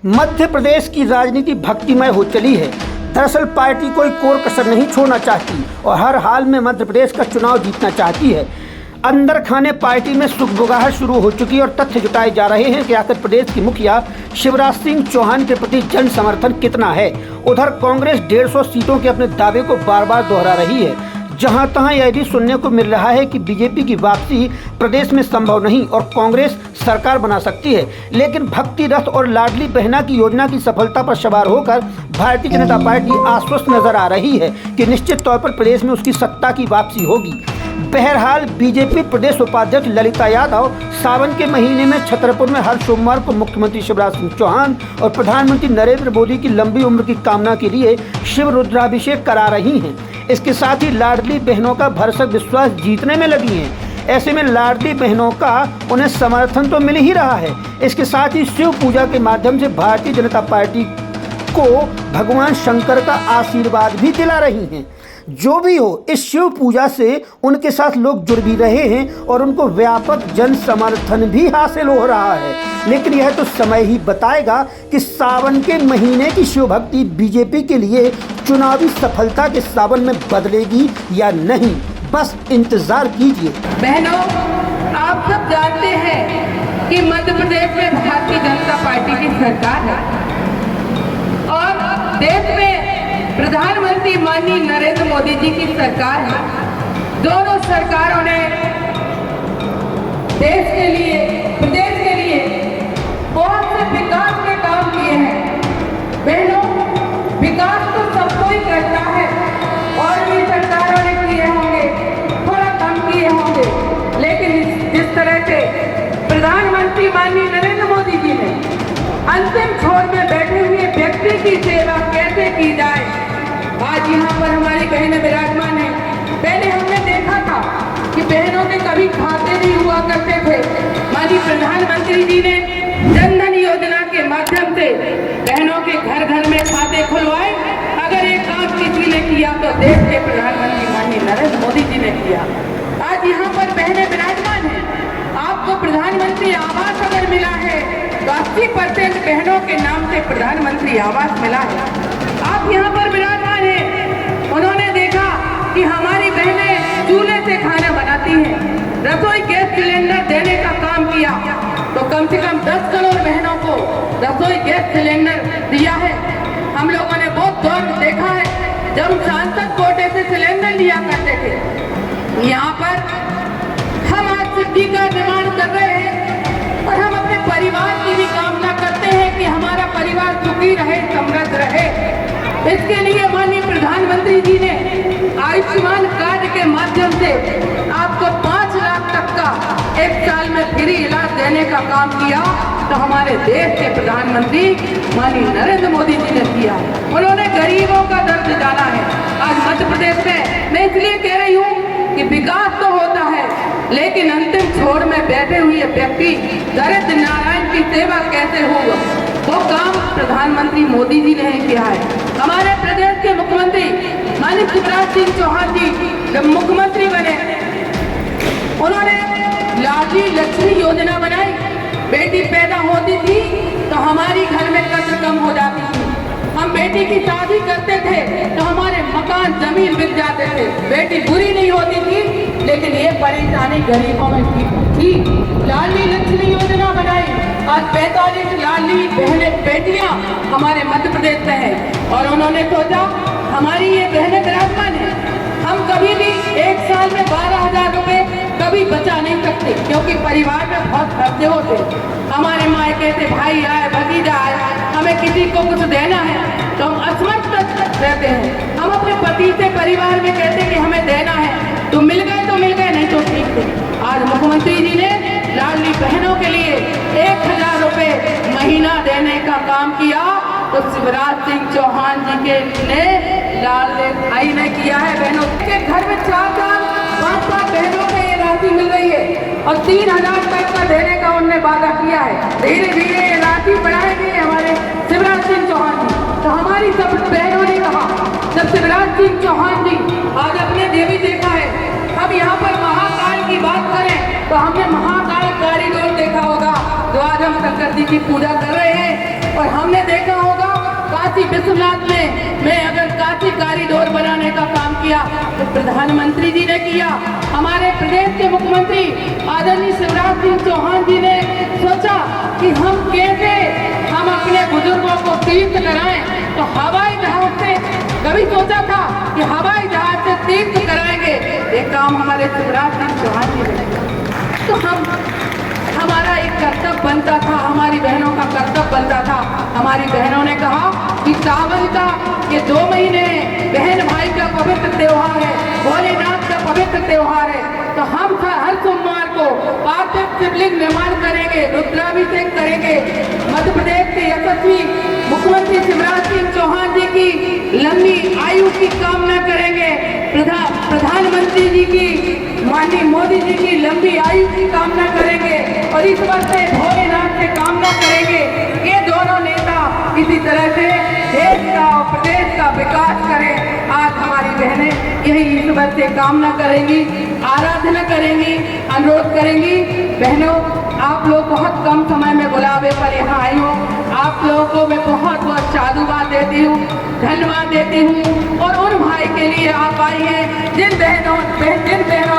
मध्य प्रदेश की राजनीति भक्तिमय हो चली है। दरअसल पार्टी कोई कोर कसर नहीं छोड़ना चाहती और हर हाल में मध्य प्रदेश का चुनाव जीतना चाहती है। अंदर खाने पार्टी में सुगबुगाहट शुरू हो चुकी है और तथ्य जुटाए जा रहे हैं कि आखिर प्रदेश की मुखिया शिवराज सिंह चौहान के प्रति जन समर्थन कितना है। उधर कांग्रेस 150 सीटों के अपने दावे को बार बार दोहरा रही है। जहां तहां यह भी सुनने को मिल रहा है कि बीजेपी की वापसी प्रदेश में संभव नहीं और कांग्रेस सरकार बना सकती है। लेकिन भक्ति रथ और लाडली बहना की योजना की सफलता पर सवार होकर भारतीय जनता पार्टी आश्वस्त नजर आ रही है कि निश्चित तौर पर प्रदेश में उसकी सत्ता की वापसी होगी। बहरहाल बीजेपी प्रदेश उपाध्यक्ष ललिता यादव सावन के महीने में छतरपुर में हर सोमवार को मुख्यमंत्री शिवराज सिंह चौहान और प्रधानमंत्री नरेंद्र मोदी की लंबी उम्र की कामना के लिए शिव रुद्राभिषेक करा रही हैं। इसके साथ ही लाडली बहनों का भरसक विश्वास जीतने में लगी हैं। ऐसे में लाडली बहनों का उन्हें समर्थन तो मिल ही रहा है। इसके साथ ही शिव पूजा के माध्यम से भारतीय जनता पार्टी को भगवान शंकर का आशीर्वाद भी दिला रही हैं। जो भी हो, इस शिव पूजा से उनके साथ लोग जुड़ भी रहे हैं और उनको व्यापक जन समर्थन भी हासिल हो रहा है। लेकिन यह तो समय ही बताएगा कि सावन के महीने की शिव भक्ति बीजेपी के लिए चुनावी सफलता के सावन में बदलेगी या नहीं। बस इंतजार कीजिए। बहनों, आप सब जानते हैं कि मध्य प्रदेश में भारतीय जनता पार्टी की सरकार है और देश में प्रधानमंत्री माननीय नरेंद्र मोदी जी की सरकार है। दोनों सरकारों ने देश के लिए, प्रदेश के लिए बहुत से विकास के काम किए हैं। बहनों, विकास तो सबको ही करता है और भी सरकारों ने किए होंगे, थोड़ा कम किए होंगे, लेकिन जिस तरह से प्रधानमंत्री माननीय नरेंद्र मोदी जी ने अंतिम छोर में बैठे हुए व्यक्ति की सेवा कैसे की जाए, आज यहाँ पर हमारी बहनें विराजमान हैं। पहले हमने देखा था कि बहनों के कभी खाते नहीं हुआ करते थे। माननीय प्रधानमंत्री जी ने जन धन योजना के माध्यम से बहनों के घर घर में खाते खुलवाए। अगर एक काम किसी ने किया तो देश के प्रधानमंत्री माननीय नरेंद्र मोदी जी ने किया। आज यहाँ पर बहनें विराजमान हैं। आपको प्रधानमंत्री आवास अगर मिला है तो 80% बहनों के नाम से प्रधानमंत्री आवास मिला है। आप यहाँ पर विराजमान हैं। उन्होंने देखा कि हमारी बहनें चूल्हे से खाना बनाती हैं, रसोई गैस सिलेंडर देने का काम किया तो कम से कम 10 करोड़ बहनों को रसोई गैस सिलेंडर दिया है। हम लोगों ने बहुत दौर देखा है जब सांसद कोटे से सिलेंडर लिया करते थे। यहाँ पर हम आज सिद्धि का निर्माण कर रहे हैं और हम अपने परिवार की भी कामना करते हैं कि हमारा परिवार सुखी रहे, समृद्ध रहे। इसके लिए माननीय प्रधानमंत्री जी ने आयुष्मान कार्ड के माध्यम से आपको 5 लाख तक का एक साल में फ्री इलाज देने का काम किया तो हमारे देश के प्रधानमंत्री माननीय नरेंद्र मोदी जी ने किया। उन्होंने गरीबों का दर्द जाना है। आज मध्य प्रदेश में मैं इसलिए कह रही हूँ कि विकास तो होता है, लेकिन अंतिम छोर में बैठे हुए व्यक्ति दरिद्र नारायण की सेवा कैसे होगा, वो काम प्रधानमंत्री मोदी जी ने किया है। हमारे प्रदेश के मुख्यमंत्री माननीय शिवराज सिंह चौहान जी जब मुख्यमंत्री बने, उन्होंने लाडली लक्ष्मी योजना बनाई। बेटी पैदा होती थी तो हमारी घर में कर्ज कम हो जाती थी। हम बेटी की शादी करते थे तो हमारे मकान जमीन बिक जाते थे। बेटी बुरी नहीं होती थी, लेकिन ये परेशानी गरीबों में थी। लाडली लक्ष्मी योजना बनाई। आज 45 लाडली बहनें बेटियां हमारे मध्य प्रदेश में हैं और उन्होंने सोचा हमारी ये बहनें विराजमान हैं, हम कभी भी एक साल में 12,000 रुपए कभी बचा नहीं सकते, क्योंकि परिवार में बहुत खर्चे होते। हमारे मायके से भाई आए, भतीजा आए, हमें किसी को कुछ देना है तो हम असमर्थ रहते हैं। हम अपने पति से परिवार में कहते हैं कि हमें देना है, तो मिल गए तो मिल गए, नहीं तो ठीक थे। आज मुख्यमंत्री जी ने लाडली बहनों के लिए 1,000 रुपए महीना देने का काम किया तो शिवराज सिंह चौहान जी के ने लाडले भाई ने किया है। बहनों के घर में 4-5 बहनों को ये राशि मिल रही है और 3,000 तक का देने का उन्होंने वादा किया है। धीरे धीरे ये राशि बढ़ाएंगे हमारे शिवराज सिंह चौहान जी। तो हमारी सब बहनों ने कहा जब शिवराज सिंह चौहान जी आज अपने देवी देखा है, हम यहाँ पर महाकाल की बात करें तो हमने महाकाल कॉरिडोर देखा होगा जो आज हम शंकर जी की पूजा कर रहे हैं और हमने प्रधानमंत्री जी ने किया। हमारे प्रदेश के मुख्यमंत्री आदरणीय शिवराज सिंह चौहान जी ने सोचा कि हम कैसे हम अपने बुजुर्गों को तीर्थ कराएं, तो हवाई जहाज से कभी सोचा था कि हवाई जहाज से तीर्थ कराएंगे। ये काम हमारे शिवराज सिंह चौहान जी ने किया। तो हमारा एक कर्तव्य बनता था, हमारी बहनों का कर्तव्य बनता था। हमारी बहनों ने कहा कि सावन का ये 2 महीने बहन भाई का पवित्र त्योहार है, भोलेनाथ का पवित्र त्योहार है, तो हम हर सोमवार को पार्थिव शिवलिंग निर्माण करेंगे, रुद्राभिषेक करेंगे। मध्य प्रदेश के यशस्वी मुख्यमंत्री शिवराज सिंह चौहान जी की लंबी आयु की कामना करेंगे, प्रधानमंत्री जी की माननीय मोदी जी की लंबी आयु की कामना करेंगे और इस वर्ष से भोलेनाथ से कामना करेंगे। ये दोनों नेता इसी तरह से देश का और प्रदेश का विकास करें। आज हमारी बहनें यही ईश्वर से कामना करेंगी, आराधना करेंगी, अनुरोध करेंगी। बहनों, आप लोग बहुत कम समय में बुलावे पर यहाँ आई हो, आप लोगों को मैं बहुत बहुत साधुवाद देती हूँ, धन्यवाद देती हूँ। और उन भाई के लिए आप आई हैं जिन बहनों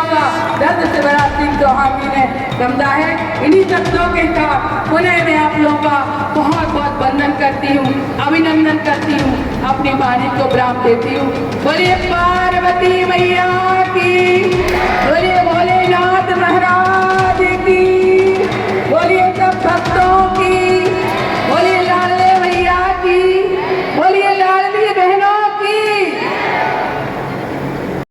का दर्द शिवराज सिंह चौहान जी ने समझा है। इन्हीं शब्दों के साथ पुनः मैं आप लोगों का बहुत बहुत वंदन करती हूँ, अभिनंदन करती हूँ, अपनी वाणी को विराम देती हूँ। बोलिए पार्वती मैया की।